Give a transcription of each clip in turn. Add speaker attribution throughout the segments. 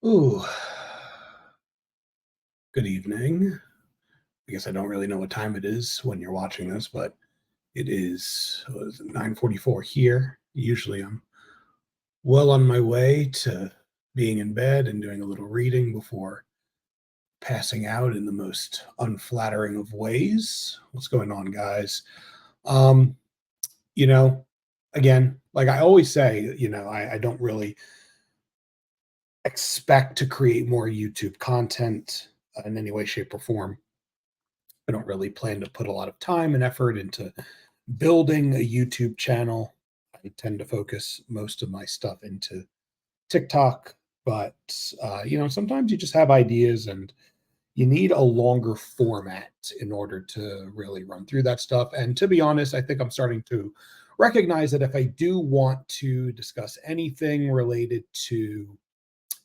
Speaker 1: Ooh, good evening. I guess I don't really know what time it is when you're watching this, but it is, what is it, 9:44 here. Usually I'm well on my way to being in bed and doing a little reading before passing out in the most unflattering of ways. What's going on, guys? Um, you know, again, like I always say, I don't really expect to create more YouTube content in any way, shape, or form. I don't really plan to put a lot of time and effort into building a YouTube channel. I tend to focus most of my stuff into TikTok, but sometimes you just have ideas and you need a longer format in order to really run through that stuff. And to be honest, I think I'm starting to recognize that if I do want to discuss anything related to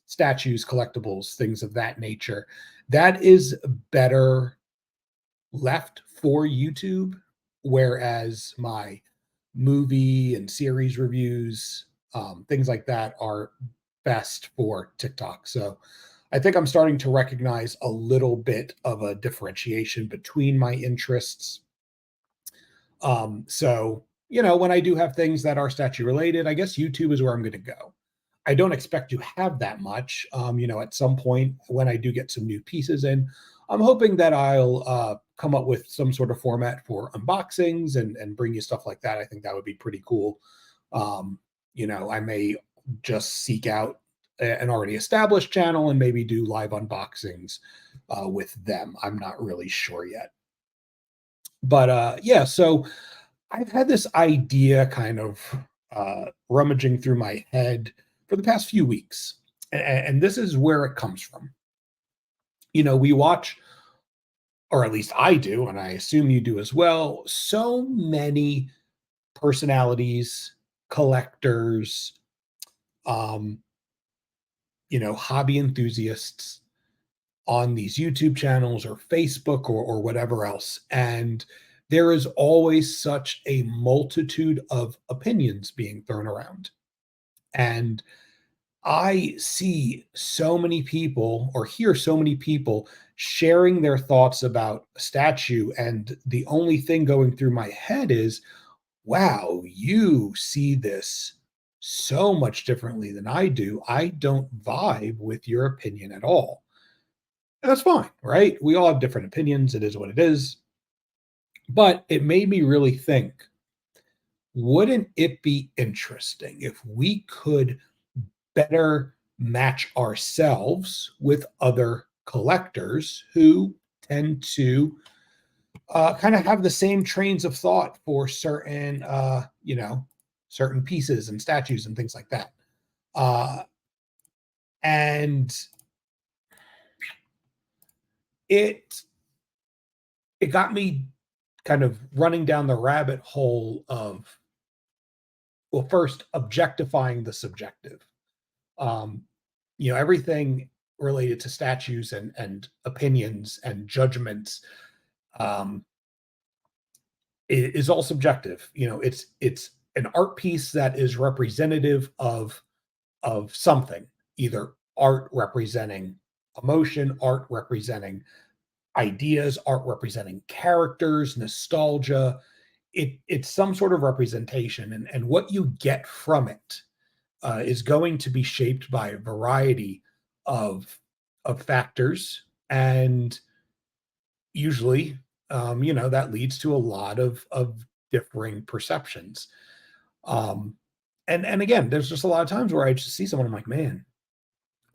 Speaker 1: statues, collectibles, things of that nature, that is better left for YouTube, whereas my movie and series reviews, things like that, are best for TikTok. So I think I'm starting to recognize a little bit of a differentiation between my interests. When I do have things that are statue related, I guess YouTube is where I'm going to go. I don't expect to have that much. At some point when I do get some new pieces in, I'm hoping that I'll come up with some sort of format for unboxings and bring you stuff like that. I think that would be pretty cool. I may just seek out an already established channel and maybe do live unboxings with them. I'm not really sure yet. But yeah, so I've had this idea kind of rummaging through my head for the past few weeks. And this is where it comes from. We watch, or at least I do, and I assume you do as well, so many personalities, collectors, um, hobby enthusiasts on these YouTube channels or Facebook or whatever else. And there is always such a multitude of opinions being thrown around. And I see so many people or hear so many people sharing their thoughts about a statue. And the only thing going through my head is, wow, you see this so much differently than I do. I don't vibe with your opinion at all. And that's fine, right? We all have different opinions. It is what it is. But it made me really think, wouldn't it be interesting if we could better match ourselves with other collectors who tend to kind of have the same trains of thought for certain pieces and statues and things like that. Uh, and it it got me kind of running down the rabbit hole of, well, first objectifying the subjective. Um, everything related to statues and opinions and judgments um, is all subjective. It's an art piece that is representative of something, either art representing emotion, art representing ideas, art representing characters, nostalgia. It's some sort of representation, and what you get from it is going to be shaped by a variety of of factors, and usually, that leads to a lot of differing perceptions. Um, and again, there's just a lot of times where I just see someone, I'm like, man,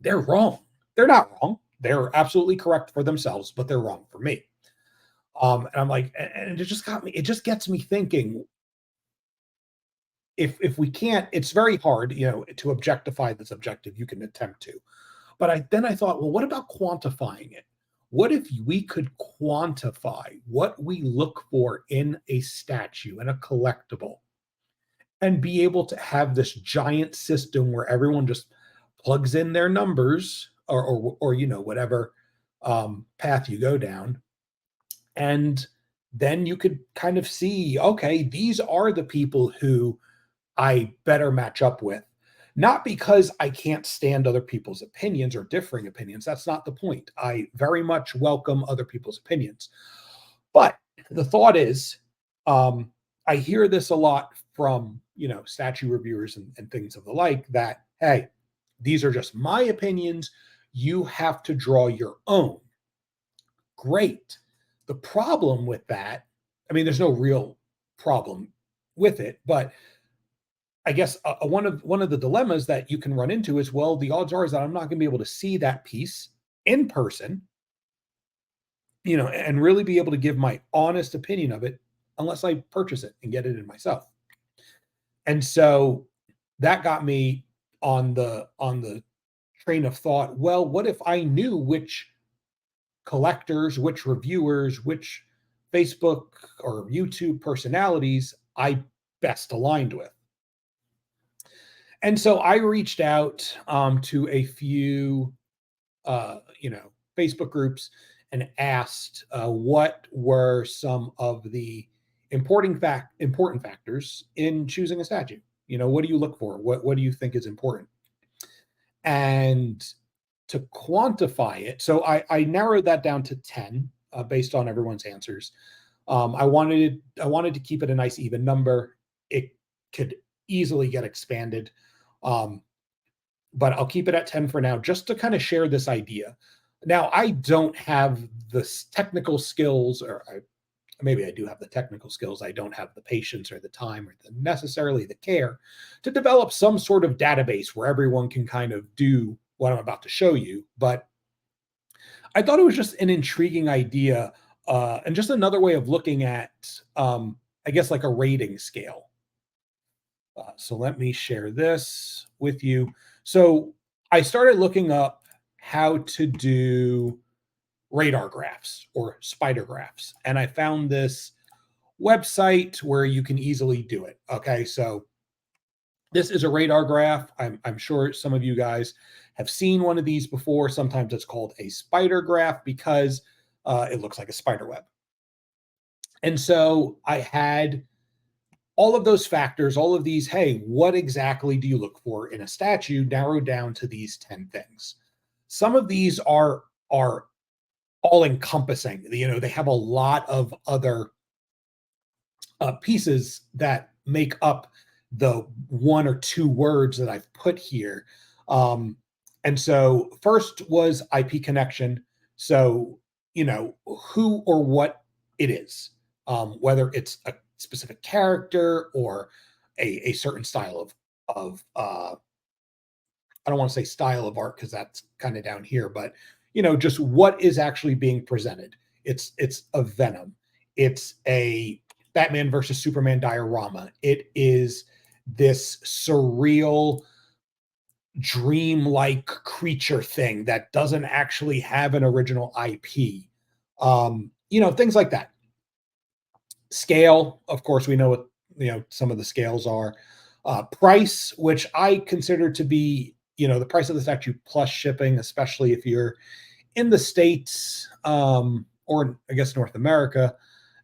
Speaker 1: they're wrong. They're not wrong. They're absolutely correct for themselves, but they're wrong for me. And I'm like, and it just got me. It just gets me thinking. If we can't, it's very hard, to objectify the subjective. You can attempt to, but I thought, well, what about quantifying it? What if we could quantify what we look for in a statue and a collectible and be able to have this giant system where everyone just plugs in their numbers or whatever path you go down, and then you could kind of see, okay, these are the people who I better match up with. Not because I can't stand other people's opinions or differing opinions. That's not the point. I very much welcome other people's opinions. But the thought is, I hear this a lot from, statue reviewers and things of the like that, hey, these are just my opinions. You have to draw your own. Great. The problem with that, I mean, there's no real problem with it, but I guess one of the dilemmas that you can run into is, well, the odds are is that I'm not going to be able to see that piece in person, and really be able to give my honest opinion of it unless I purchase it and get it in myself. And so that got me on the train of thought, well, what if I knew which collectors, which reviewers, which Facebook or YouTube personalities I best aligned with? And so I reached out to a few, Facebook groups and asked what were some of the important factors in choosing a statue. What do you look for? What do you think is important? And to quantify it, so I narrowed that down to 10 based on everyone's answers. I wanted to keep it a nice even number. It could easily get expanded. Um, but I'll keep it at 10 for now, just to kind of share this idea. Now, I don't have the technical skills, or maybe I do have the technical skills. I don't have the patience or the time or necessarily the care to develop some sort of database where everyone can kind of do what I'm about to show you. But I thought it was just an intriguing idea, and just another way of looking at, I guess, like a rating scale. So let me share this with you. So I started looking up how to do radar graphs or spider graphs, and I found this website where you can easily do it. Okay, so this is a radar graph. I'm sure some of you guys have seen one of these before. Sometimes it's called a spider graph because it looks like a spider web. And so I had all of those factors, all of these, hey, what exactly do you look for in a statue, narrowed down to these 10 things. Some of these are all encompassing. They have a lot of other pieces that make up the one or two words that I've put here. And so first was IP connection. So, who or what it is, whether it's a specific character or a certain style of I don't want to say style of art because that's kind of down here, but just what is actually being presented. It's a Venom. It's a Batman versus Superman diorama. It is this surreal, dream-like creature thing that doesn't actually have an original IP. Things like that. Scale, of course, we know what some of the scales are. Price, which I consider to be the price of the statue plus shipping, especially if you're in the States, or I guess North America,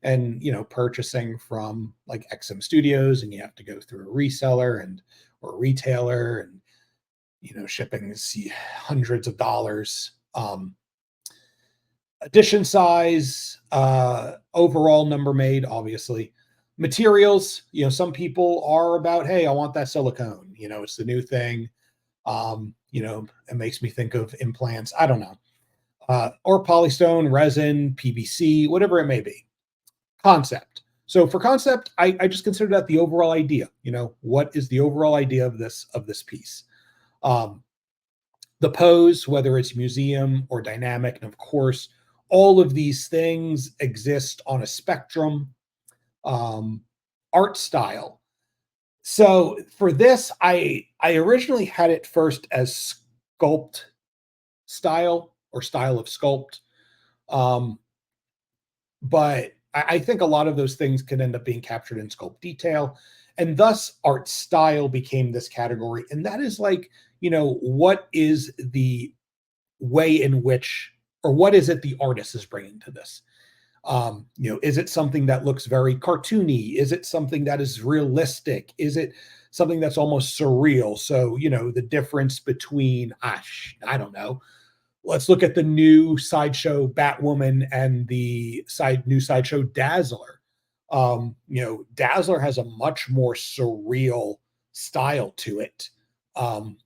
Speaker 1: and purchasing from like XM Studios, and you have to go through a reseller or a retailer, and shipping is hundreds of dollars. Edition size, overall number made, obviously. Materials, some people are about, hey, I want that silicone. It's the new thing. It makes me think of implants. I don't know. Or polystone, resin, PVC, whatever it may be. Concept. So for concept, I just consider that the overall idea. What is the overall idea of this piece? The pose, whether it's museum or dynamic, and of course, all of these things exist on a spectrum. Art style. So for this, I originally had it first as sculpt style or style of sculpt. But I think a lot of those things can end up being captured in sculpt detail. And thus art style became this category. And that is like, what is the way in which, or what is it the artist is bringing to this? Is it something that looks very cartoony? Is it something that is realistic? Is it something that's almost surreal. So, the difference between, I don't know, let's look at the new sideshow Batwoman and the new sideshow Dazzler. Dazzler has a much more surreal style to it,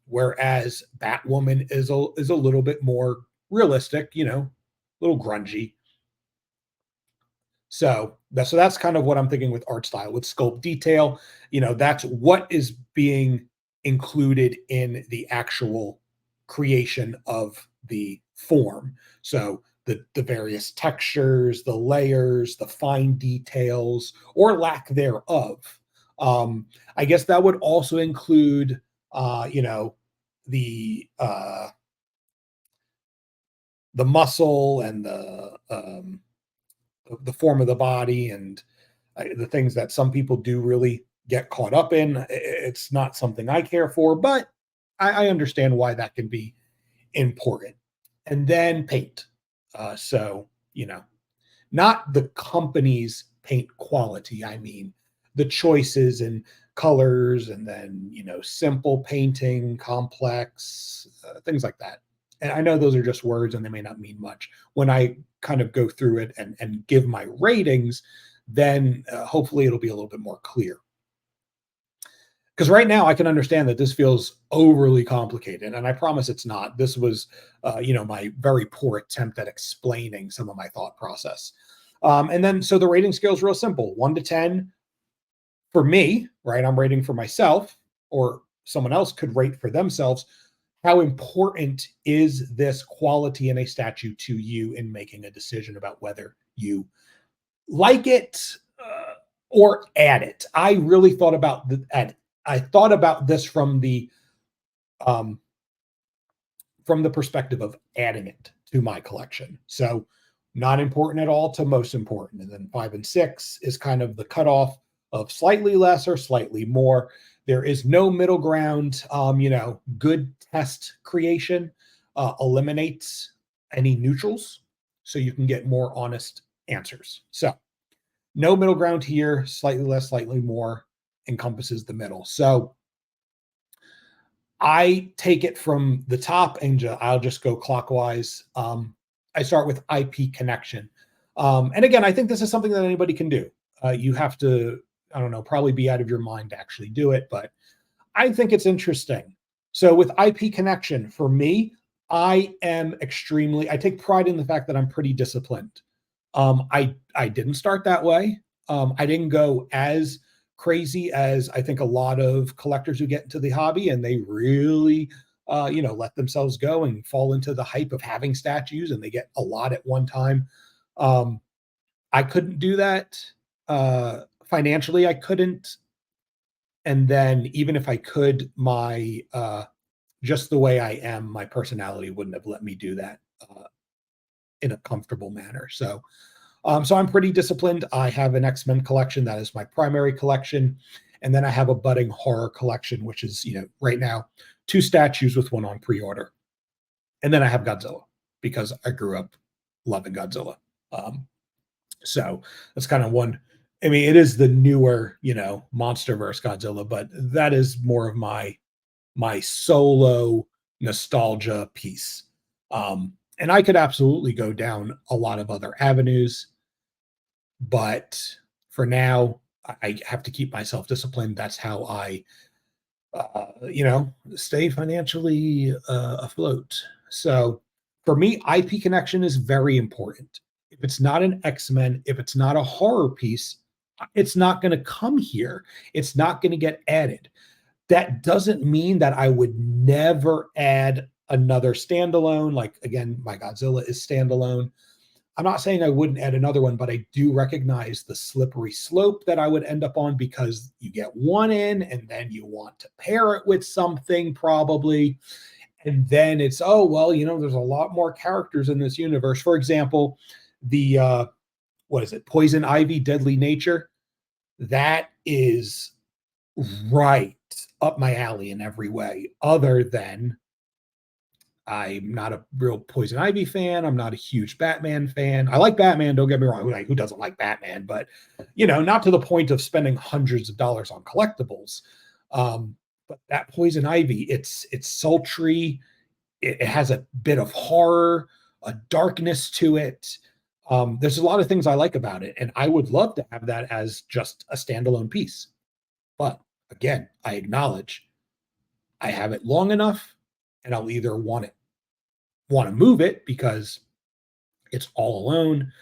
Speaker 1: whereas Batwoman is a little bit more realistic, a little grungy. So that's kind of what I'm thinking with art style, with sculpt detail. That's what is being included in the actual creation of the form. So the various textures, the layers, the fine details, or lack thereof. I guess that would also include, the the muscle and the form of the body, and the things that some people do really get caught up in. It's not something I care for, but I understand why that can be important. And then paint. So, not the company's paint quality. I mean, the choices and colors, and then, simple painting, complex, things like that. And I know those are just words and they may not mean much. When I kind of go through it and give my ratings, then hopefully it'll be a little bit more clear. Because right now I can understand that this feels overly complicated, and I promise it's not. This was, my very poor attempt at explaining some of my thought process. And then, so the rating scale is real simple: 1 to 10. For me, right? I'm rating for myself, or someone else could rate for themselves. How important is this quality in a statue to you in making a decision about whether you like it, or add it? I really thought about I thought about this um, from the perspective of adding it to my collection. So, not important at all to most important. And then 5 and 6 is kind of the cutoff of slightly less or slightly more. There is no middle ground. Good test creation eliminates any neutrals, so you can get more honest answers. So, no middle ground here. Slightly less, slightly more encompasses the middle. So, I take it from the top, and I'll just go clockwise. I start with IP connection. And again, I think this is something that anybody can do. You have to, I don't know, probably be out of your mind to actually do it, but I think it's interesting. So with IP connection, for me, I take pride in the fact that I'm pretty disciplined. I didn't start that way. I didn't go as crazy as I think a lot of collectors who get into the hobby, and they really, let themselves go and fall into the hype of having statues, and they get a lot at one time. Um, I couldn't do that. Financially, I couldn't. And then even if I could, my just the way I am, my personality wouldn't have let me do that in a comfortable manner. So I'm pretty disciplined. I have an X-Men collection that is my primary collection, and then I have a budding horror collection, which is, right now 2 statues with one on pre-order, and then I have Godzilla because I grew up loving Godzilla. Um, so that's kind of one. I mean, it is the newer, MonsterVerse Godzilla, but that is more of my solo nostalgia piece. And I could absolutely go down a lot of other avenues, but for now, I have to keep myself disciplined. That's how I, stay financially afloat. So for me, IP connection is very important. If it's not an X-Men, if it's not a horror piece, it's not going to come here. It's not going to get added. That doesn't mean that I would never add another standalone. Like, again, my Godzilla is standalone. I'm not saying I wouldn't add another one, but I do recognize the slippery slope that I would end up on, because you get one in and then you want to pair it with something probably. And then it's, oh, well, there's a lot more characters in this universe. For example, the, what is it? Poison Ivy, Deadly Nature. That is right up my alley in every way, other than I'm not a real Poison Ivy fan. I'm not a huge Batman fan. I like Batman, don't get me wrong. Like, who doesn't like Batman? But, not to the point of spending hundreds of dollars on collectibles. Um, but that poison ivy, it's sultry. It has a bit of horror, a darkness to it. There's a lot of things I like about it, and I would love to have that as just a standalone piece. But again, I acknowledge I have it long enough, and I'll either want to move it because it's all alone,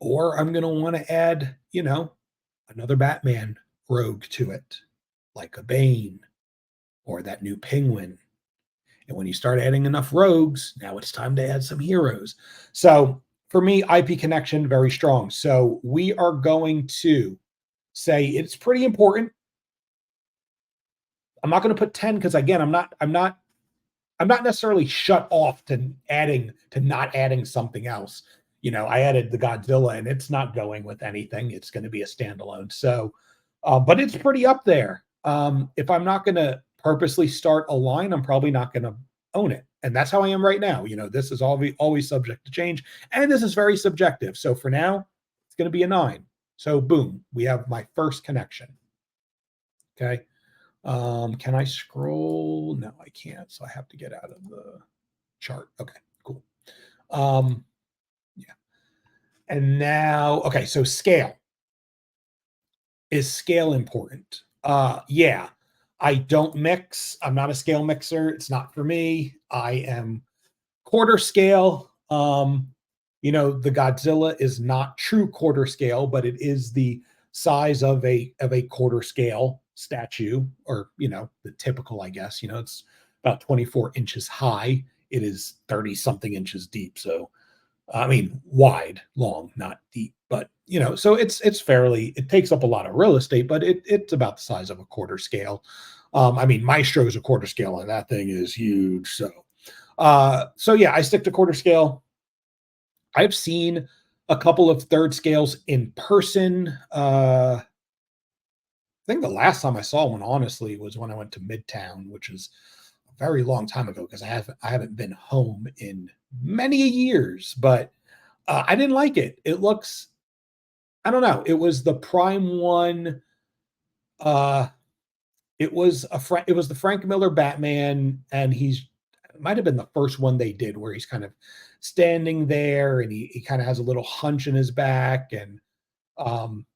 Speaker 1: or I'm going to want to add, another Batman rogue to it, like a Bane or that new Penguin. And when you start adding enough rogues, now it's time to add some heroes. So for me, IP connection, very strong. So we are going to say it's pretty important. I'm not going to put 10 because again, I'm not necessarily shut off to not adding something else. I added the Godzilla and it's not going with anything. It's going to be a standalone. So, but it's pretty up there. If I'm not going to purposely start a line, I'm probably not going to own it. And that's how I am right now. This is always subject to change. And this is very subjective. So for now, it's going to be a 9. So boom, we have my first connection. Okay. Can I scroll? No, I can't. So I have to get out of the chart. Okay, cool. Yeah. And now, okay, so scale. Is scale important? Yeah. I don't mix. I'm not a scale mixer. It's not for me. I am quarter scale. The Godzilla is not true quarter scale, but it is the size of a quarter scale statue, or the typical, I guess. It's about 24 inches high. It is 30 something inches deep. So I mean, wide, long, not deep, but so it's fairly. It takes up a lot of real estate, but it's about the size of a quarter scale. I mean, Maestro is a quarter scale, and that thing is huge. So yeah, I stick to quarter scale. I've seen a couple of third scales in person. I think the last time I saw one, honestly, was when I went to Midtown, which is a very long time ago because I haven't been home in many years. But I didn't like it. It looks, I don't know. It was the Prime one. Uh, it was the Frank Miller Batman, and it might have been the first one they did where he's kind of standing there and he kind of has a little hunch in his back, and um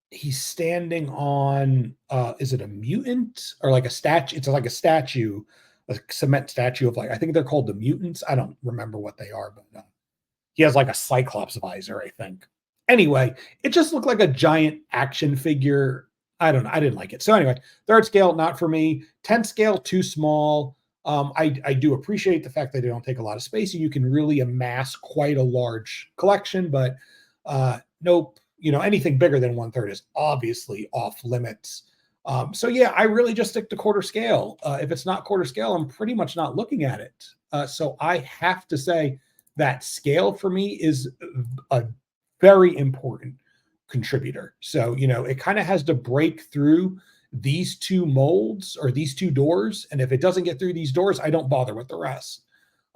Speaker 1: he's standing on is it a mutant or like a statue? It's like a statue, a cement statue of, like, I think they're called the mutants. I don't remember what they are, but he has like a cyclops visor, I think. Anyway, it just looked like a giant action figure. I don't know. I didn't like it. So anyway, third scale, not for me. 10 scale, too small. I do appreciate the fact that they don't take a lot of space and you can really amass quite a large collection, but nope. Anything bigger than 1/3 is obviously off limits. So yeah, I really just stick to quarter scale. If it's not quarter scale, I'm pretty much not looking at it. So I have to say that scale for me is a very important contributor. So, it kind of has to break through these two molds or these two doors. And if it doesn't get through these doors, I don't bother with the rest.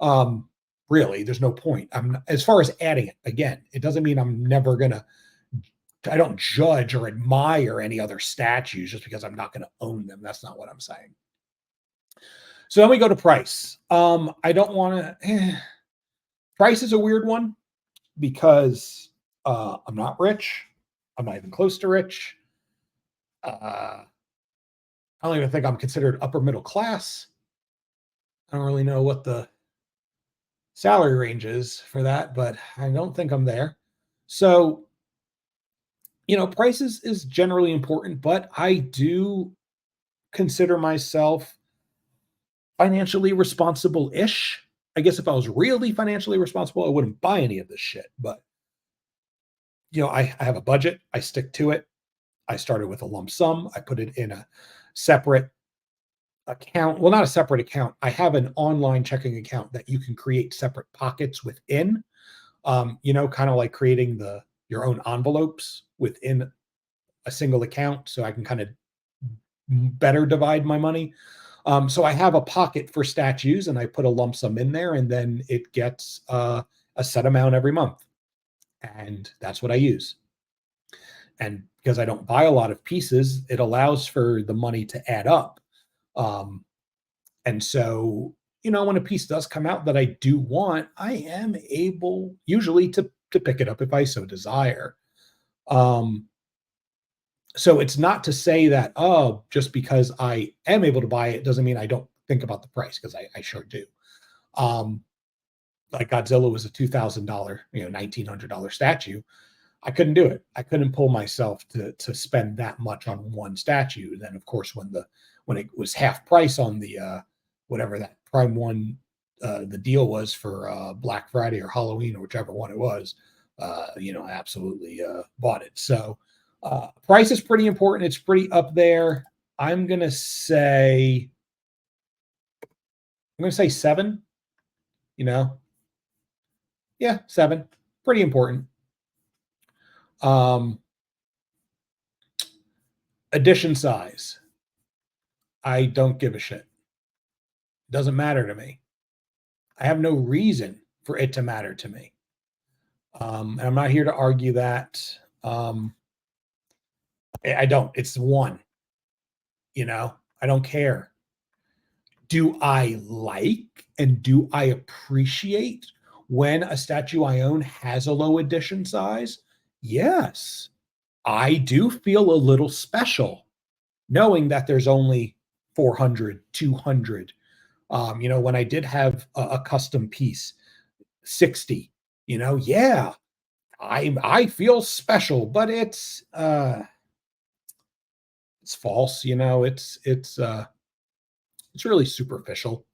Speaker 1: Um, Really, there's no point. As far as adding it, again, it doesn't mean I don't judge or admire any other statues just because I'm not going to own them. That's not what I'm saying. So then we go to price. I don't want to. Price is a weird one because I'm not rich. I'm not even close to rich. I don't even think I'm considered upper middle class. I don't really know what the salary range is for that, but I don't think I'm there. So, price is generally important, but I do consider myself financially responsible-ish. I guess if I was really financially responsible, I wouldn't buy any of this shit. But I have a budget. I stick to it. I started with a lump sum. I put it in a separate account. Well, not a separate account. I have an online checking account that you can create separate pockets within. Kind of like creating your own envelopes within a single account, so I can kind of better divide my money. So I have a pocket for statues, and I put a lump sum in there, and then it gets a set amount every month, and that's what I use. And because I don't buy a lot of pieces, it allows for the money to add up. Um, and so, when a piece does come out that I do want, I am able usually to pick it up if I so desire. Um, so it's not to say that, oh, just because I am able to buy it doesn't mean I don't think about the price, because I sure do. Um, like Godzilla was a $2,000, $1,900 statue. I couldn't do it. I couldn't pull myself to spend that much on one statue. And then, of course, when it was half price on the whatever that Prime One, the deal was for Black Friday or Halloween or whichever one it was, I absolutely bought it. So price is pretty important. It's pretty up there. I'm gonna say seven. You know, yeah, seven. Pretty important. Um, Edition size. I don't give a shit. Doesn't matter to me. I have no reason for it to matter to me. And I'm not here to argue that. Um, I don't. It's one, I don't care. Do I like and do I appreciate when a statue I own has a low edition size? Yes. I do feel a little special knowing that there's only 400, 200. When I did have a custom piece, 60, yeah, I feel special, but it's false, it's really superficial,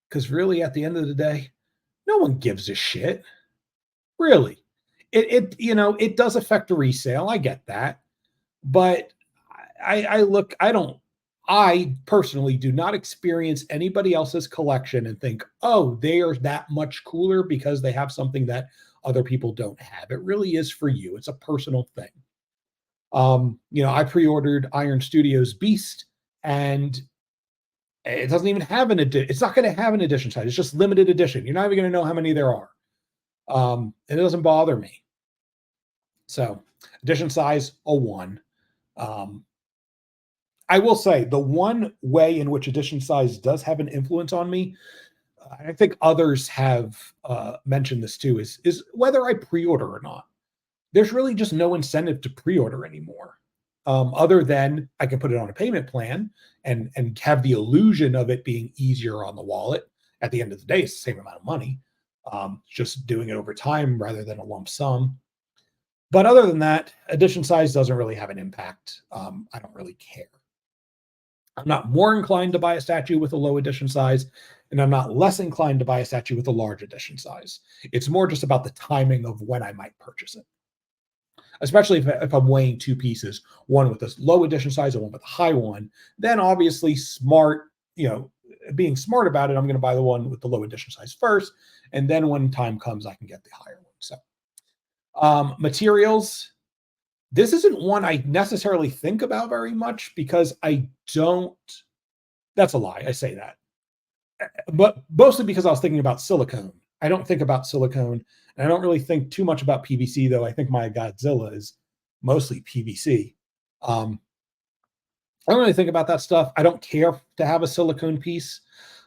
Speaker 1: because really at the end of the day, no one gives a shit. Really. It does affect the resale. I get that. But I personally do not experience anybody else's collection and think, oh, they are that much cooler because they have something that other people don't have. It really is for you. It's a personal thing. I pre-ordered Iron Studios Beast, and it doesn't even have it's not going to have an edition size. It's just limited edition. You're not even going to know how many there are. And it doesn't bother me. So edition size, a one. Um, I will say the one way in which edition size does have an influence on me, I think others have mentioned this too, is whether I pre-order or not. There's really just no incentive to pre-order anymore, other than I can put it on a payment plan and have the illusion of it being easier on the wallet. At the end of the day, it's the same amount of money, just doing it over time rather than a lump sum. But other than that, edition size doesn't really have an impact. I don't really care. I'm not more inclined to buy a statue with a low edition size, and I'm not less inclined to buy a statue with a large edition size. It's more just about the timing of when I might purchase it, especially if I'm weighing two pieces, one with a low edition size and one with a high one. Then obviously being smart about it, I'm going to buy the one with the low edition size first, and then when time comes, I can get the higher one. So materials. This isn't one I necessarily think about very much because I don't. That's a lie. I say that. But mostly because I was thinking about silicone. I don't think about silicone, and I don't really think too much about PVC, though I think my Godzilla is mostly PVC. I don't really think about that stuff. I don't care to have a silicone piece.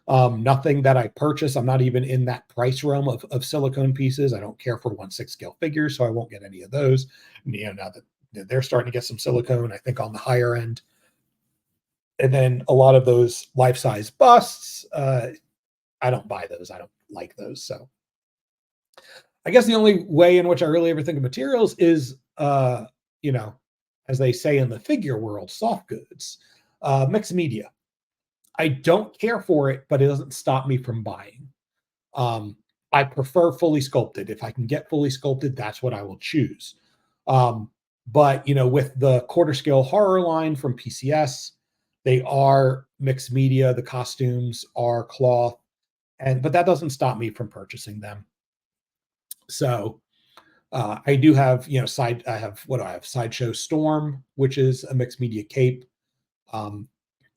Speaker 1: Nothing that I purchase. I'm not even in that price realm of silicone pieces. I don't care for 1/6 scale figures, so I won't get any of those. Now that they're starting to get some silicone, I think on the higher end. And then a lot of those life-size busts, I don't buy those. I don't like those. So I guess the only way in which I really ever think of materials is, you know, as they say in the figure world, soft goods, mixed media. I don't care for it, but it doesn't stop me from buying. Um, I prefer fully sculpted. If I can get fully sculpted, that's what I will choose. Um, but with the quarter scale horror line from PCS, they are mixed media. The costumes are cloth, but that doesn't stop me from purchasing them. So I do have, I have, what do I have? Sideshow Storm, which is a mixed media cape.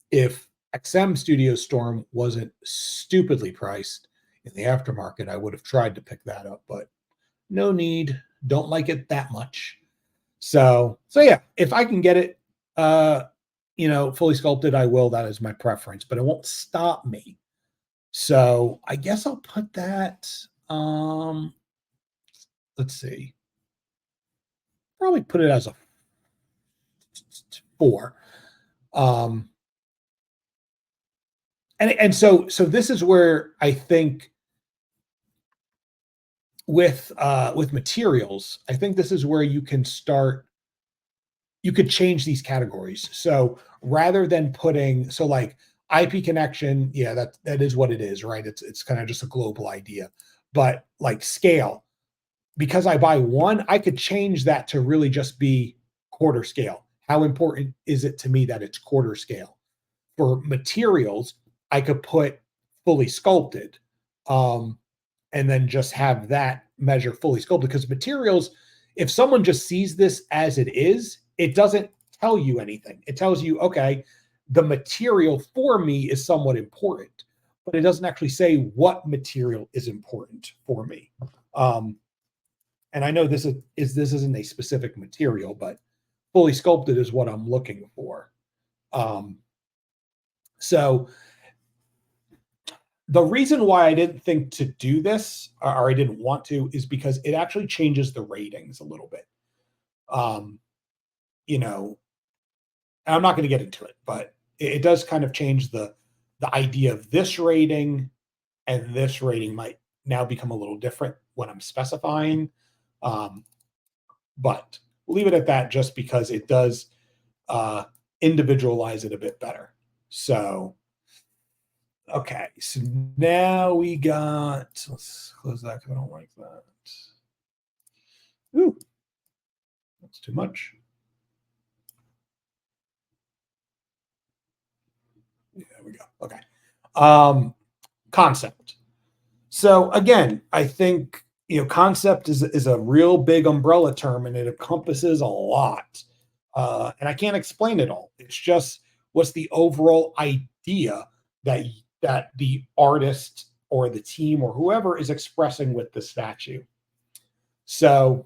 Speaker 1: If XM Studio Storm wasn't stupidly priced in the aftermarket, I would have tried to pick that up, but no need. Don't like it that much. So yeah, if I can get it, uh, fully sculpted, I will. That is my preference, but it won't stop me. So I guess I'll put that. Um, let's see, probably put it as a 4. Um, and so this is where I think with materials, I think this is where you could change these categories. So rather than putting like IP connection, yeah, that is what it is, right? It's kind of just a global idea. But like scale, because I buy one, I could change that to really just be quarter scale. How important is it to me that it's quarter scale? For materials, I could put fully sculpted, um, and then just have that measure fully sculpted. Because materials, if someone just sees this as it is, it doesn't tell you anything. It tells you, okay, the material for me is somewhat important, but it doesn't actually say what material is important for me. Um, and I know this isn't a specific material, but fully sculpted is what I'm looking for. Um, so the reason why I didn't think to do this, or I didn't want to, is because it actually changes the ratings a little bit. Um, you know, and I'm not going to get into it, but it does kind of change the idea of this rating, and this rating might now become a little different when I'm specifying. Um, but we'll leave it at that, just because it does uh, individualize it a bit better. So okay, so now we got. Let's close that because I don't like that. Ooh, that's too much. Yeah, there we go. Okay. Um, Concept. So again, I think concept is a real big umbrella term, and it encompasses a lot. And I can't explain it all. It's just what's the overall idea that that the artist or the team or whoever is expressing with the statue. So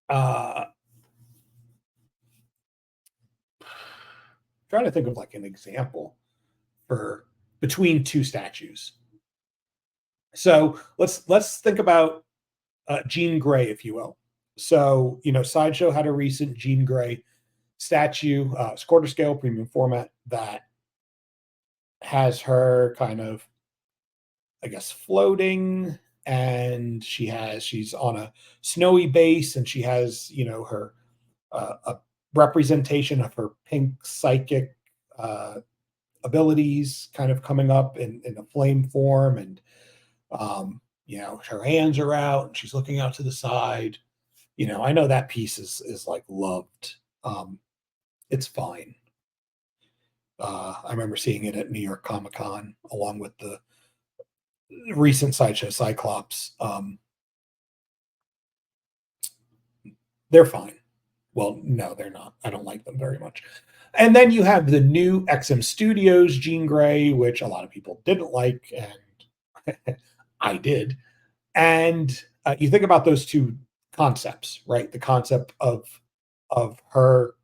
Speaker 1: uh trying to think of like an example for between two statues. So let's think about Jean Grey, if you will. So Sideshow had a recent Jean Grey statue, quarter scale premium format, that has her kind of, I guess, floating, and she's on a snowy base, and she has her a representation of her pink psychic uh, abilities kind of coming up in a flame form, and her hands are out and she's looking out to the side. I know that piece is like loved. It's fine. I remember seeing it at New York Comic Con along with the recent Sideshow Cyclops. They're fine. Well, no, they're not. I don't like them very much. And then you have the new XM Studios Jean Grey, which a lot of people didn't like, and I did. And you think about those two concepts, right? The concept of her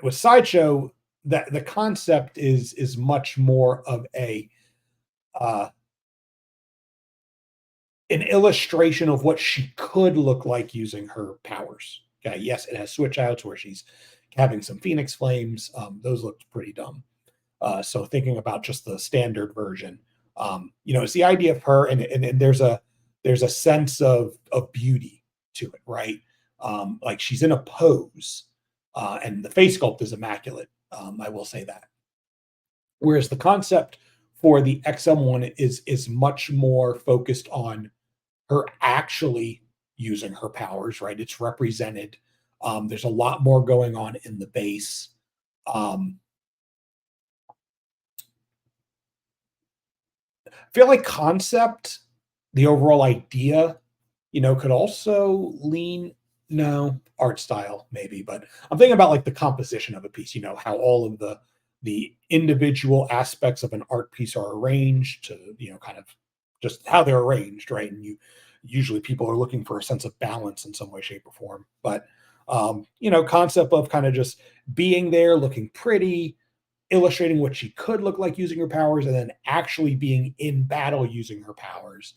Speaker 1: with Sideshow, that the concept is much more of a uh, an illustration of what she could look like using her powers. Okay, yes, it has switch outs where she's having some Phoenix flames. Those looked pretty dumb. So thinking about just the standard version, it's the idea of her, and there's a sense of beauty to it, right? Like she's in a pose, and the face sculpt is immaculate. I will say that. Whereas the concept for the XM1 is much more focused on her actually using her powers, right? It's represented. There's a lot more going on in the base. Um, I feel like concept, the overall idea, could also lean, no, art style maybe, but I'm thinking about like the composition of a piece, how all of the individual aspects of an art piece are arranged to, kind of just how they're arranged, right? And usually people are looking for a sense of balance in some way, shape, or form. But concept of kind of just being there, looking pretty, illustrating what she could look like using her powers, and then actually being in battle using her powers.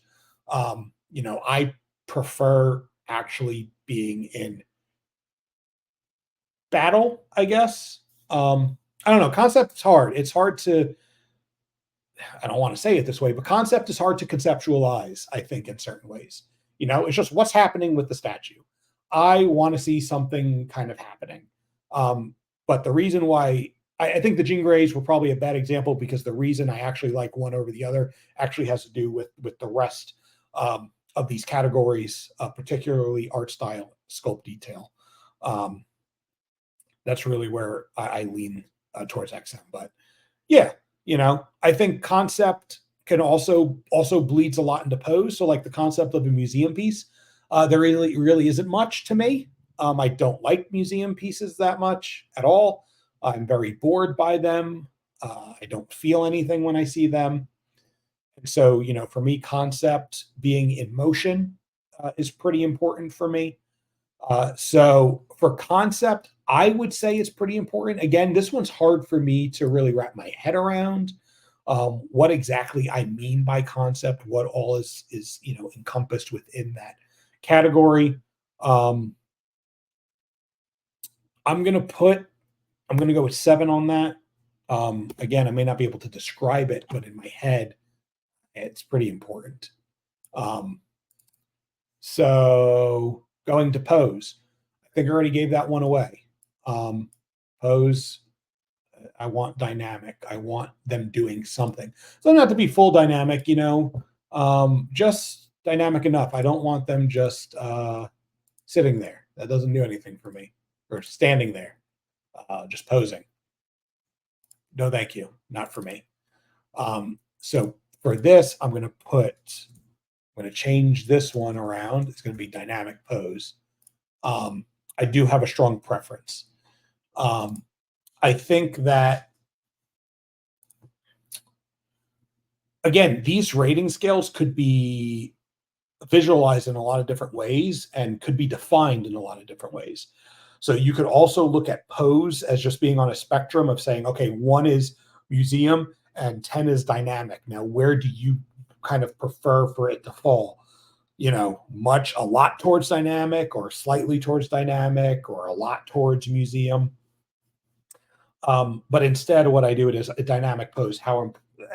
Speaker 1: I prefer actually being in battle, I guess. I don't know. Concept is hard. It's hard to, I don't want to say it this way, but concept is hard to conceptualize, I think, in certain ways. It's just what's happening with the statue. I want to see something kind of happening. But the reason why I think the Jean Greys were probably a bad example, because the reason I actually like one over the other actually has to do with the rest of these categories, particularly art style, sculpt detail. Um, that's really where I lean towards XM. But yeah, I think concept can also bleeds a lot into pose. So like the concept of a museum piece, there really isn't much to me. I don't like museum pieces that much at all. I'm very bored by them. I don't feel anything when I see them. And so, for me, concept being in motion is pretty important for me. So for concept, I would say it's pretty important. Again, this one's hard for me to really wrap my head around what exactly I mean by concept, what all is encompassed within that category. Um, I'm gonna put I'm gonna go with 7 on that. Again, I may not be able to describe it, but in my head, it's pretty important. Um, so going to pose, I think I already gave that one away. Pose, I want dynamic. I want them doing something. So not to be full dynamic, just dynamic enough. I don't want them just sitting there. That doesn't do anything for me. Or standing there, just posing. No, thank you. Not for me. So for this, I'm going to change this one around. It's going to be dynamic pose. I do have a strong preference. I think that, again, these rating scales could be visualized in a lot of different ways and could be defined in a lot of different ways. So you could also look at pose as just being on a spectrum of saying, okay, 1 is museum and 10 is dynamic. Now, where do you kind of prefer for it to fall? A lot towards dynamic, or slightly towards dynamic, or a lot towards museum. But instead, what I do it is a dynamic pose.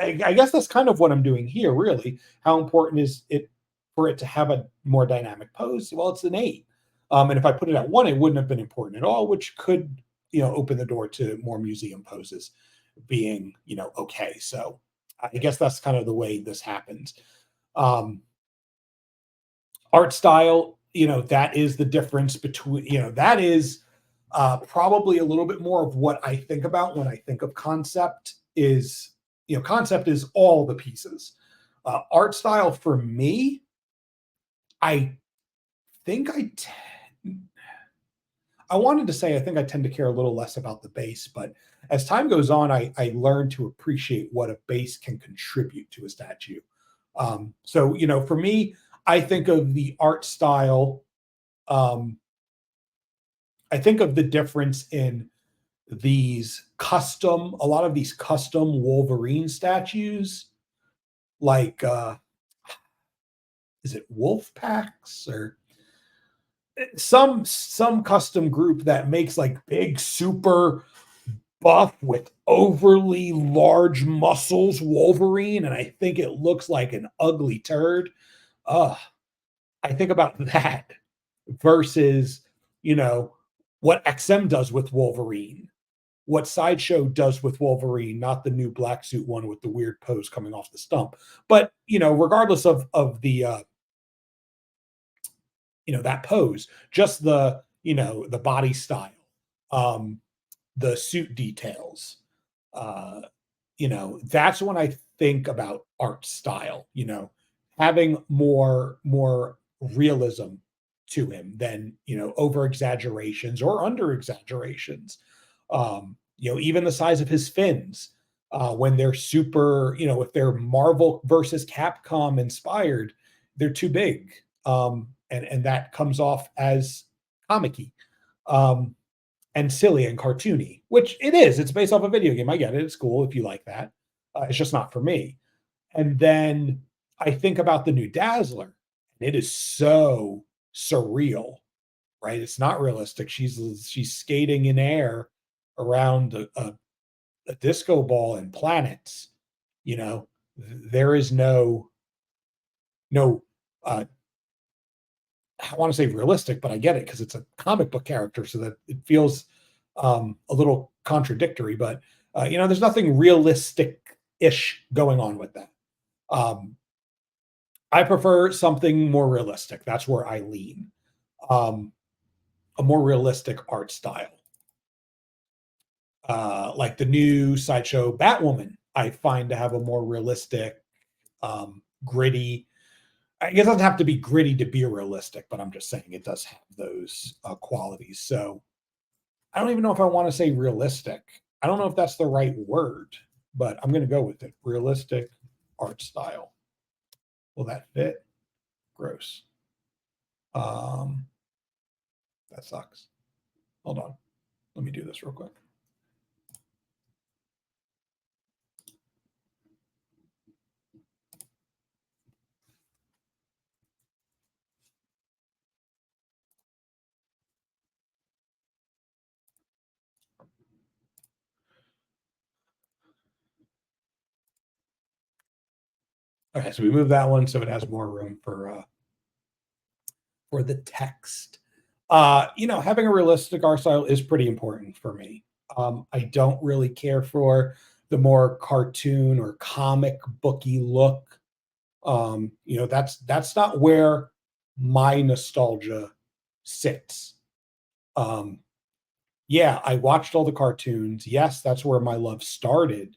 Speaker 1: I guess that's kind of what I'm doing here, really. How important is it for it to have a more dynamic pose? Well, it's an 8. And if I put it at 1, it wouldn't have been important at all, which could, open the door to more museum poses being, okay. So I guess that's kind of the way this happens. Art style, that is the difference between, that is probably a little bit more of what I think about when I think of concept is, concept is all the pieces. Art style for me, I think I wanted to say I think I tend to care a little less about the base, but as time goes on, I learn to appreciate what a base can contribute to a statue. So, for me, I think of the art style. I think of the difference in a lot of these custom Wolverine statues, like, is it wolf packs or some custom group that makes like big, super buff with overly large muscles Wolverine, and I think it looks like an ugly turd. Uh, I think about that versus, what XM does with Wolverine, what Sideshow does with Wolverine, not the new black suit one with the weird pose coming off the stump. But, regardless of the that pose, just the body style, the suit details, uh, that's when I think about art style, having more realism to him than, over exaggerations or under exaggerations. Even the size of his fins, when they're super, if they're Marvel versus Capcom inspired, they're too big. and that comes off as comicky, um, and silly and cartoony, which it is. It's based off a video game. I get it. It's cool if you like that. It's just not for me. And then I think about the new Dazzler. It is so surreal, right? It's not realistic. She's skating in air around a disco ball and planets. You know, there is no uh, I want to say realistic, but I get it because it's a comic book character, so that it feels a little contradictory. But there's nothing realistic-ish going on with that. Um, I prefer something more realistic. That's where I lean. Um, a more realistic art style, like the new sideshow Batwoman. I find to have a more realistic, gritty. I guess it doesn't have to be gritty to be realistic, but I'm just saying it does have those qualities. So I don't even know if I want to say realistic. I don't know if that's the right word, but I'm going to go with it. Realistic art style. Will that fit? Gross. Um, that sucks. Hold on. Let me do this real quick. Okay, so we move that one so it has more room for the text. Having a realistic art style is pretty important for me. I don't really care for the more cartoon or comic booky look. That's not where my nostalgia sits. Um, yeah, I watched all the cartoons. Yes, that's where my love started,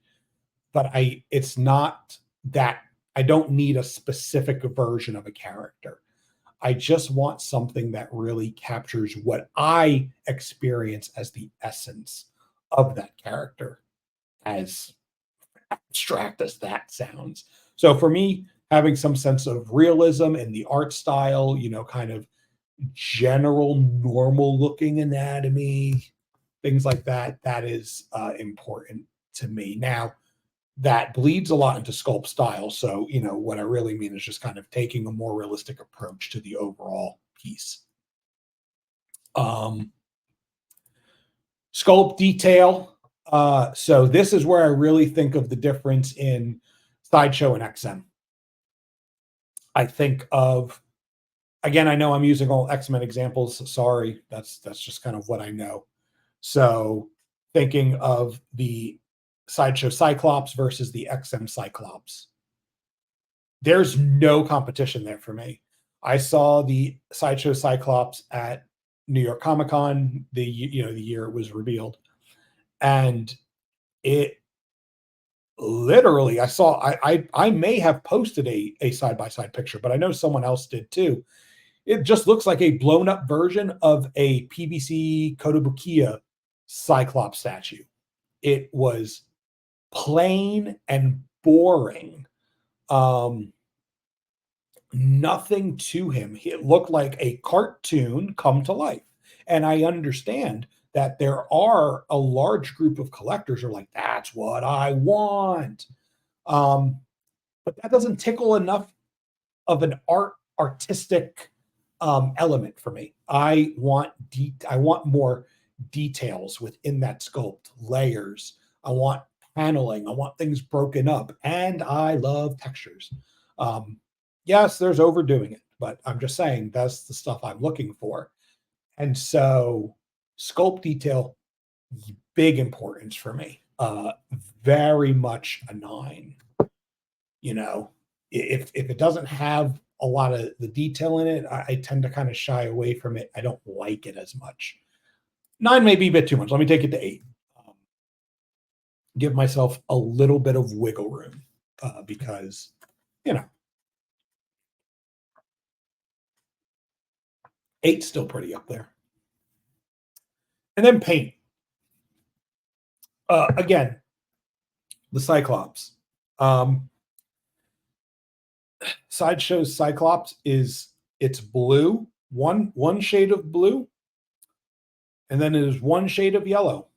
Speaker 1: but it's not that I don't need a specific version of a character. I just want something that really captures what I experience as the essence of that character, as abstract as that sounds. So for me, having some sense of realism in the art style, kind of general normal looking anatomy, things like that, that is important to me. Now, that bleeds a lot into sculpt style. So, what I really mean is just kind of taking a more realistic approach to the overall piece. Um, Sculpt detail. So this is where I really think of the difference in Sideshow and XM. I think of, again, I know I'm using all X-Men examples. Sorry, that's just kind of what I know. So thinking of the Sideshow Cyclops versus the XM Cyclops, there's no competition there for me. I saw the Sideshow Cyclops at New York Comic Con the year it was revealed, and it literally I may have posted a side by side picture, but I know someone else did too. It just looks like a blown up version of a PVC Kotobukiya Cyclops statue. It was plain and boring. Um, Nothing to him. It looked like a cartoon come to life. And I understand that there are a large group of collectors who are like, that's what I want. Um, but that doesn't tickle enough of an artistic element for me. I want more details within that sculpt, layers. I want paneling. I want things broken up, and I love textures. Um, yes, there's overdoing it, but I'm just saying that's the stuff I'm looking for. And so, sculpt detail, big importance for me. Very much a nine. You know, if it doesn't have a lot of the detail in it, I tend to kind of shy away from it. I don't like it as much. Nine may be a bit too much. Let me take it to eight. Um, give myself a little bit of wiggle room because, you know, eight's still pretty up there. And then paint. Again, the Cyclops. Sideshow's Cyclops is It's blue, one shade of blue, and then it is one shade of yellow,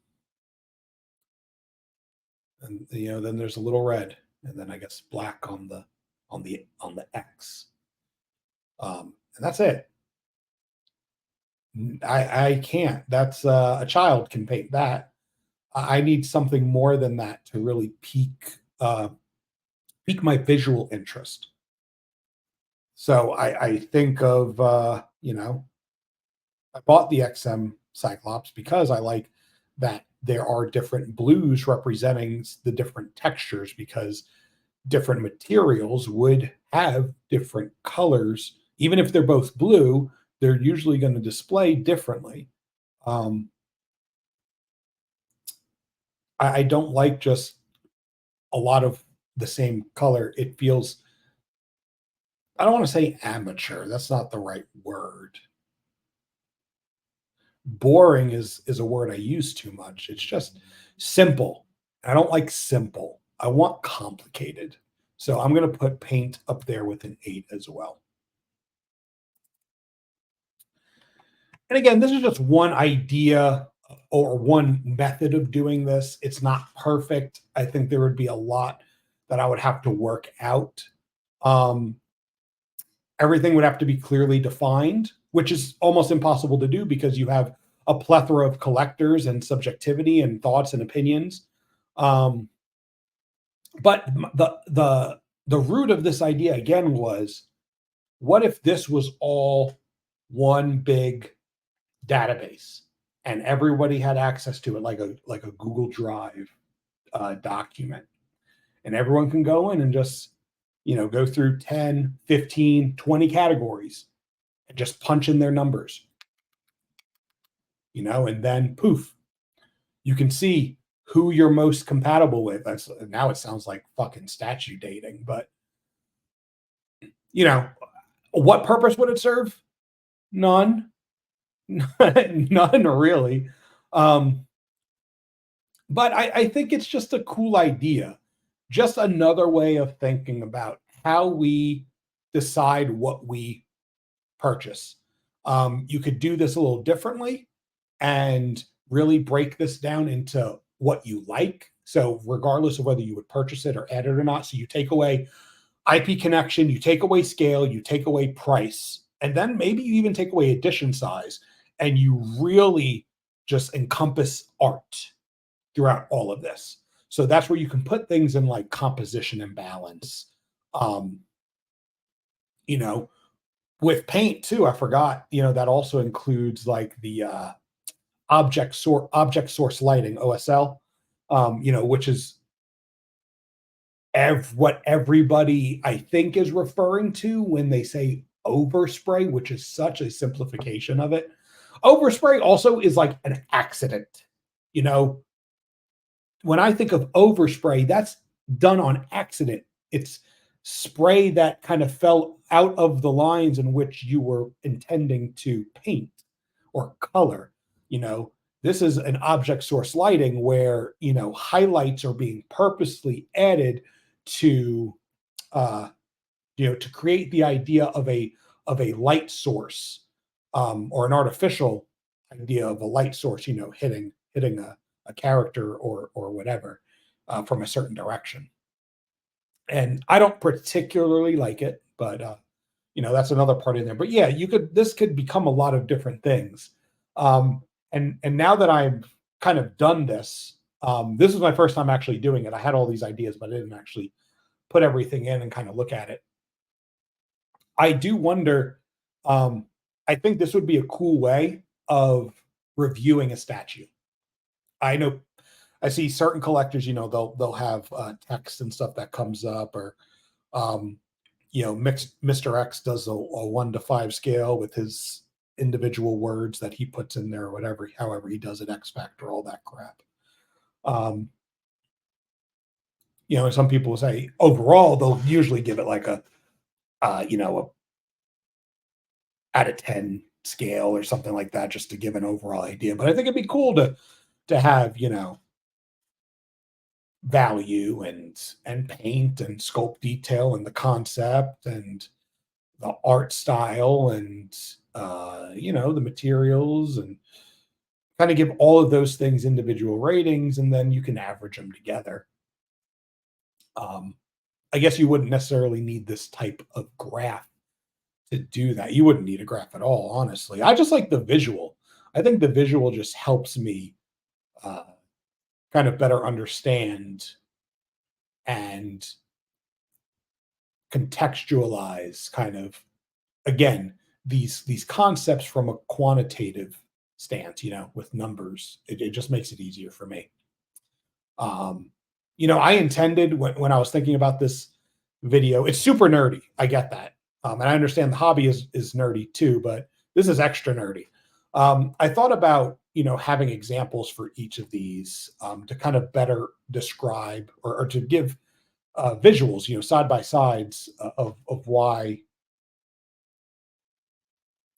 Speaker 1: and then there's a little red, and then I guess black on the X, and that's it. I can't. That's a child can paint that. I need something more than that to really pique my visual interest. So I think of I bought the XM Cyclops because I like that there are different blues representing the different textures, because different materials would have different colors. Even if they're both blue, they're usually going to display differently. Um, I don't like just a lot of the same color. It feels, I don't want to say amateur. That's not the right word. Boring is a word I use too much. It's just simple. I don't like simple. I want complicated. So I'm going to put paint up there with an 8 as well. And again, this is just one idea or one method of doing this. It's not perfect. I think there would be a lot that I would have to work out. Um, Everything would have to be clearly defined, which is almost impossible to do because you have a plethora of collectors and subjectivity and thoughts and opinions. Um, but the root of this idea again was, what if this was all one big database and everybody had access to it, like a Google Drive document, and everyone can go in and just go through 10, 15, 20 categories and just punch in their numbers, and then poof, you can see who you're most compatible with. That's now it sounds like fucking statue dating, but you know, what purpose would it serve? None. None really. Um, but I think it's just a cool idea. Just another way of thinking about how we decide what we purchase. You could do this a little differently and really break this down into what you like. So, regardless of whether you would purchase it or add it or not, so you take away IP connection, you take away scale, you take away price, and then maybe you even take away edition size, and you really just encompass art throughout all of this. So that's where you can put things in like composition and balance. Um, you know, with paint too, I forgot, that also includes like the object source lighting, OSL, which is what everybody I think is referring to when they say overspray, which is such a simplification of it. Overspray also is like an accident. You know, when I think of overspray, that's done on accident. It's spray that kind of fell out of the lines in which you were intending to paint or color. You know, this is an object source lighting where, highlights are being purposely added to to create the idea of a light source, or an artificial idea of a light source, hitting a character or whatever, from a certain direction. And I don't particularly like it, but that's another part in there. But yeah, this could become a lot of different things. And now that I've kind of done this, this is my first time actually doing it. I had all these ideas, but I didn't actually put everything in and kind of look at it. I do wonder, I think this would be a cool way of reviewing a statue. I know I see certain collectors, they'll have text and stuff that comes up, or um, Mr. X does a 1 to 5 scale with his individual words that he puts in there, or whatever, however he does it, X Factor, all that crap. Um, some people will say overall they'll usually give it like a out of 10 scale or something like that, just to give an overall idea. But I think it'd be cool to have, value and paint and sculpt detail and the concept, and the art style and the materials, and kind of give all of those things individual ratings, and then you can average them together. Um, I guess you wouldn't necessarily need this type of graph to do that. You wouldn't need a graph at all, honestly. I just like the visual. I think the visual just helps me uh, kind of better understand and contextualize, kind of, again, these concepts from a quantitative stance, with numbers. It just makes it easier for me. Um, I intended, when I was thinking about this video, it's super nerdy. I get that. And I understand the hobby is nerdy too, but this is extra nerdy. I thought about, having examples for each of these, to kind of better describe, or to give visuals, side by sides, of why,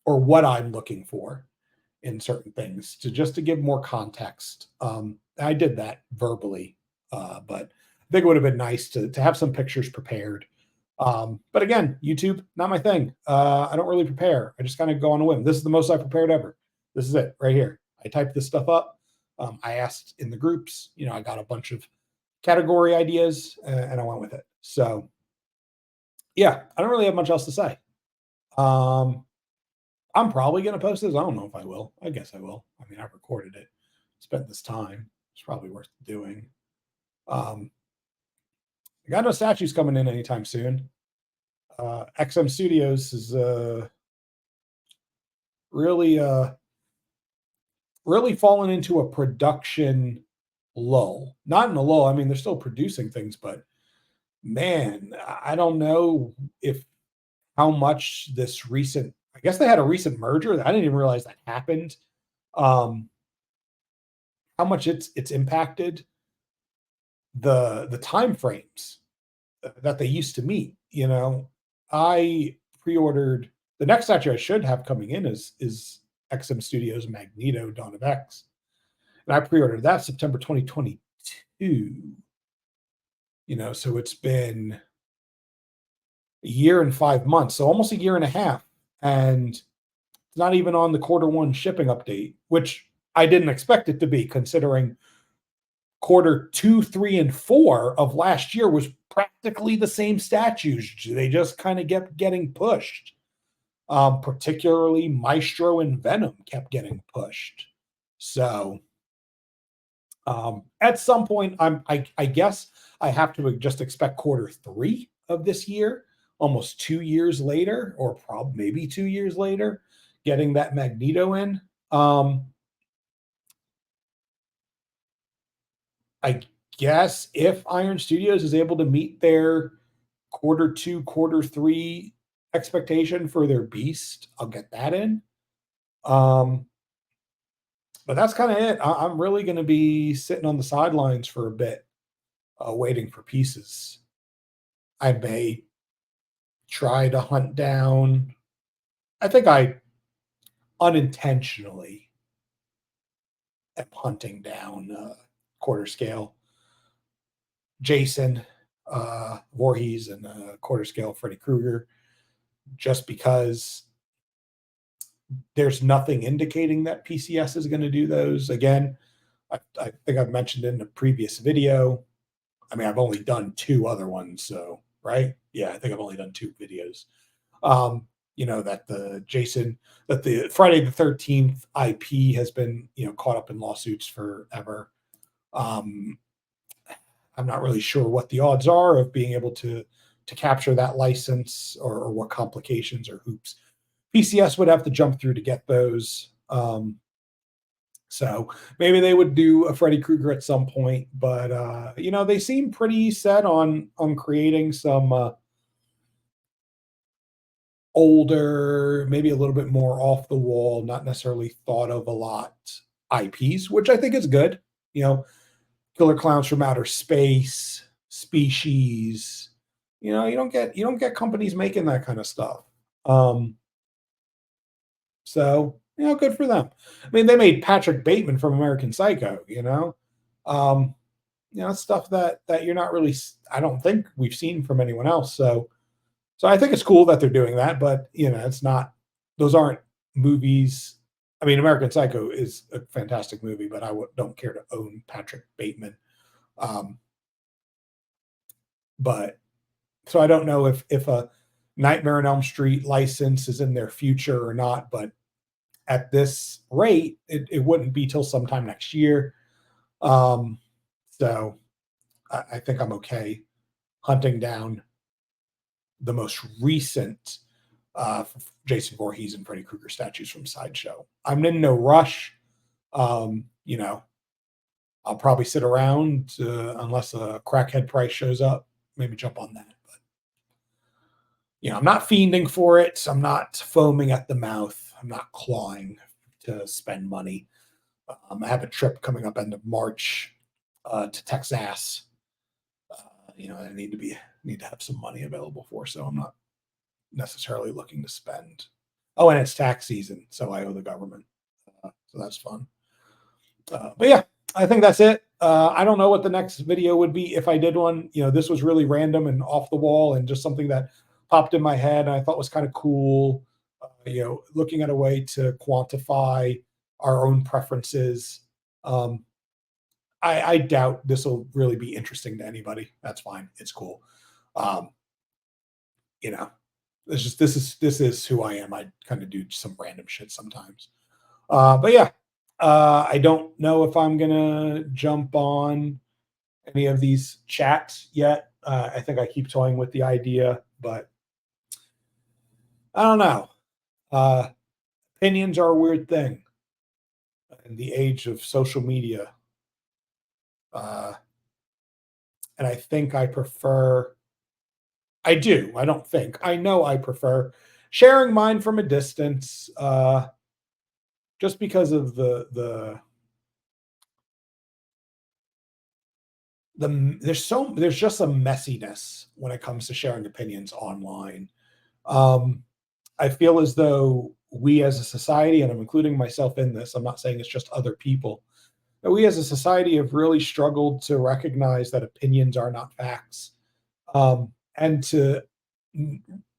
Speaker 1: or what I'm looking for in certain things, to give more context. I did that verbally, but I think it would have been nice to have some pictures prepared. But again, YouTube, not my thing. I don't really prepare. I just kind of go on a whim. This is the most I prepared ever. This is it right here. I typed this stuff up. I asked in the groups. I got a bunch of category ideas, and I went with it. So yeah, I don't really have much else to say. Um, I'm probably going to post this. I don't know if I will. I guess I will. I mean, I've recorded it, spent this time. It's probably worth doing. Um, I got no statues coming in anytime soon. XM Studios is really, really fallen into a production lull. Not in a lull. I mean, they're still producing things, but man, I don't know if how much this recent. I guess they had a recent merger. I didn't even realize that happened. Um, how much it's impacted the time frames that they used to meet. I pre-ordered the next statue I should have coming in is XM Studios Magneto Dawn of X, and I pre-ordered that September 2022. So it's been a year and 5 months, so almost a year and a half, and it's not even on the quarter 1 shipping update, which I didn't expect it to be, considering quarter 2, 3, and 4 of last year was practically the same statues. They just kind of kept getting pushed. Particularly Maestro and Venom kept getting pushed. So at some point, I guess I have to just expect quarter 3 of this year, almost 2 years later, or probably maybe 2 years later, getting that Magneto in. I guess if Iron Studios is able to meet their quarter 2, quarter 3 expectation for their Beast, I'll get that in. But that's kind of it. I'm really going to be sitting on the sidelines for a bit, waiting for pieces. I may try to hunt down. I think I unintentionally am hunting down quarter scale Jason Voorhees and quarter scale Freddy Krueger, just because there's nothing indicating that PCS is going to do those. Again, I think I've mentioned in a previous video. I mean, I've only done 2 other ones, so right? Yeah, I think I've only done 2 videos. That the Friday the 13th IP has been, caught up in lawsuits forever. I'm not really sure what the odds are of being able to capture that license, or what complications or hoops PCS would have to jump through to get those. So maybe they would do a Freddy Krueger at some point, but they seem pretty set on creating some older, maybe a little bit more off the wall, not necessarily thought of a lot IPs, which I think is good. Killer Clowns from Outer Space, Species. You don't get companies making that kind of stuff. So, good for them. I mean, they made Patrick Bateman from American Psycho, um, stuff that you're not really, I don't think we've seen from anyone else. So, So I think it's cool that they're doing that, but it's not. Those aren't movies. I mean, American Psycho is a fantastic movie, but don't care to own Patrick Bateman. Um, but so I don't know if a Nightmare on Elm Street license is in their future or not. But at this rate, it wouldn't be till sometime next year. Um, so I think I'm okay hunting down the most recent Jason Voorhees and Freddy Krueger statues from Sideshow. I'm in no rush. Um, you know, I'll probably sit around unless a crackhead price shows up, maybe jump on that. But I'm not fiending for it. I'm not foaming at the mouth. I'm not clawing to spend money. I have a trip coming up end of March to Texas. I need to have some money available for, so I'm not necessarily looking to spend. Oh, and it's tax season, so I owe the government, so that's fun. But yeah, I think that's it. I don't know what the next video would be if I did one. This was really random and off the wall and just something that popped in my head and I thought was kind of cool. Looking at a way to quantify our own preferences. I doubt this will really be interesting to anybody. That's fine. It's cool. Um, this is who I am. I kind of do some random shit sometimes. But yeah, I don't know if I'm gonna jump on any of these chats yet. I think I keep toying with the idea, but I don't know. Opinions are a weird thing in the age of social media. And I think I prefer, I do, I don't think, I know I prefer sharing mine from a distance, just because of there's just a messiness when it comes to sharing opinions online. I feel as though we as a society, and I'm including myself in this, I'm not saying it's just other people, but we as a society have really struggled to recognize that opinions are not facts, um, and to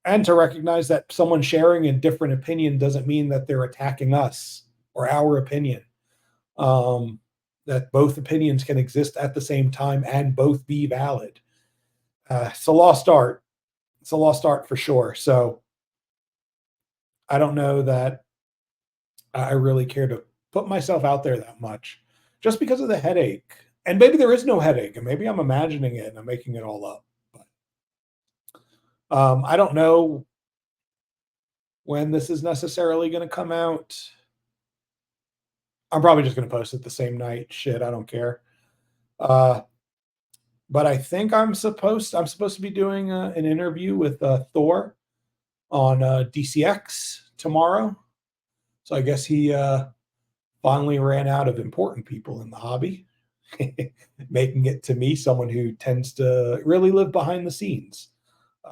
Speaker 1: recognize that someone sharing a different opinion doesn't mean that they're attacking us or our opinion. Um, that both opinions can exist at the same time and both be valid. It's a lost art. It's a lost art for sure. So I don't know that I really care to put myself out there that much just because of the headache. And maybe there is no headache, and maybe I'm imagining it and I'm making it all up. But I don't know when this is necessarily going to come out. I'm probably just going to post it the same night. Shit, I don't care. But I think I'm supposed to be doing an interview with Thor on DCX tomorrow. So I guess he finally ran out of important people in the hobby, making it to me, someone who tends to really live behind the scenes.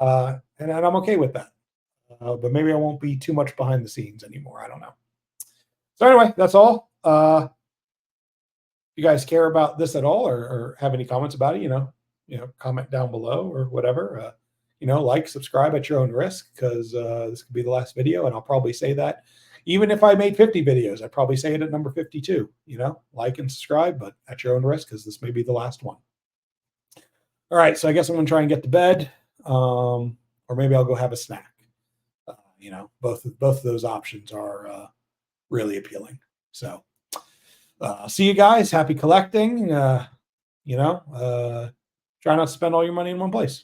Speaker 1: And I'm okay with that. But maybe I won't be too much behind the scenes anymore. I don't know. So anyway, that's all. You guys care about this at all, or have any comments about it, comment down below or whatever. Like, subscribe at your own risk, because this could be the last video, and I'll probably say that. Even if I made 50 videos, I'd probably say it at number 52. Like and subscribe, but at your own risk, because this may be the last one. All right, so I guess I'm going to try and get to bed, or maybe I'll go have a snack. Both of those options are really appealing. So, see you guys. Happy collecting. Try not to spend all your money in one place.